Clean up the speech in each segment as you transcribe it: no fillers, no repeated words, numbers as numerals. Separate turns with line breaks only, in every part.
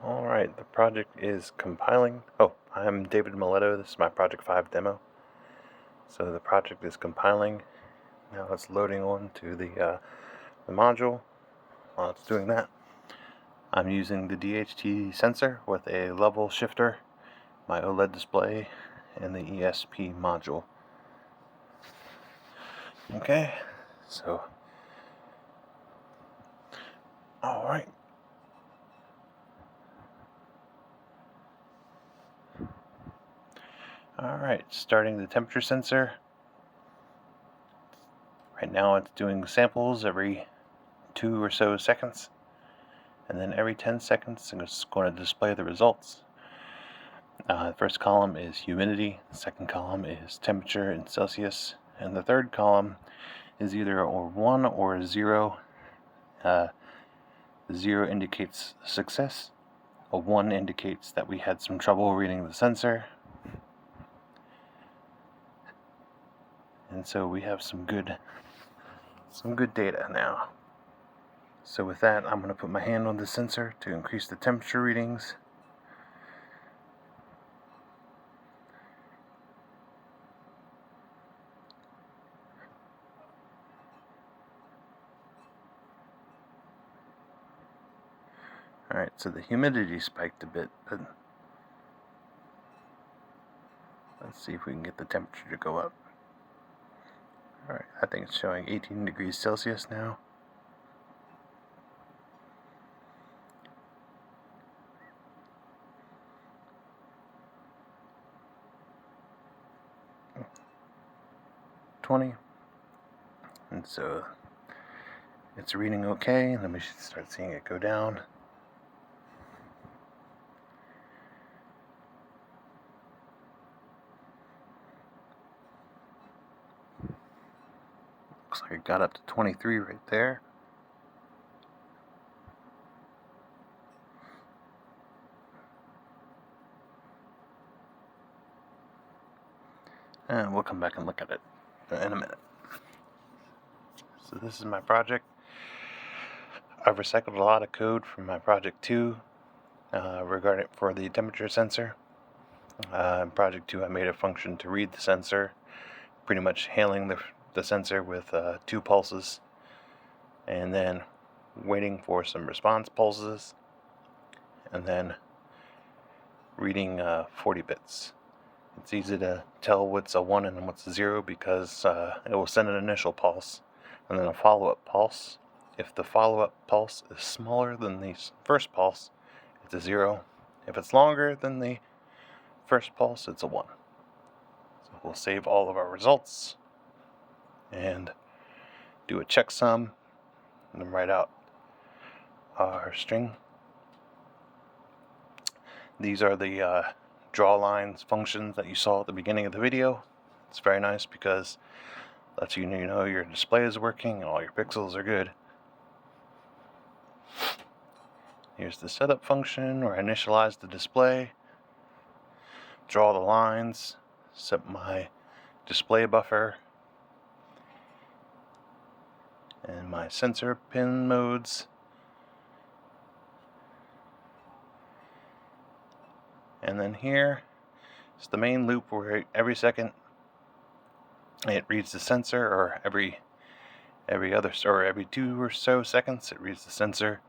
Alright, the project is compiling. Oh, I'm David Miletto. This is my Project 5 demo. So the project is compiling. Now it's loading on to the module. While it's doing that, I'm using the DHT sensor with a level shifter, my OLED display, and the ESP module. Okay, so alright. Alright, starting the temperature sensor. Right now it's doing samples every 2 or so seconds, and then every 10 seconds it's going to display the results. The first column is humidity, the second column is temperature in Celsius, and the third column is either a 1 or a 0. 0 indicates success, a 1 indicates that we had some trouble reading the sensor. And so we have some good data now. So with that, I'm going to put my hand on the sensor to increase the temperature readings. Alright, so the humidity spiked a bit, but let's see if we can get the temperature to go up. Alright, I think it's showing 18 degrees Celsius now. And so it's reading okay, and then we should start seeing it go down. Looks like it got up to 23 right there. And we'll come back and look at it in a minute. So this is my project. I've recycled a lot of code from my project 2 regarding for the temperature sensor. In project 2 I made a function to read the sensor, pretty much hailing the sensor with 2 pulses and then waiting for some response pulses and then reading 40 bits. It's easy to tell what's a 1 and what's a 0 because it will send an initial pulse and then a follow-up pulse. If the follow-up pulse is smaller than the first pulse, it's a 0. If it's longer than the first pulse, it's a 1. So we'll save all of our results and do a checksum and then write out our string. These are the draw lines functions that you saw at the beginning of the video. It's very nice because it lets you know your display is working and all your pixels are good. Here's the setup function where I initialize the display, draw the lines, set my display buffer, and my sensor pin modes. And then here is the main loop where every second it reads the sensor, or every 2 or so seconds it reads the sensor,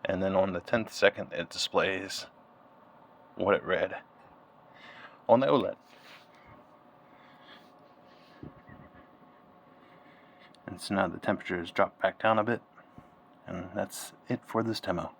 and then on the 10th second it displays what it read on the OLED. And so now the temperature has dropped back down a bit, and that's it for this demo.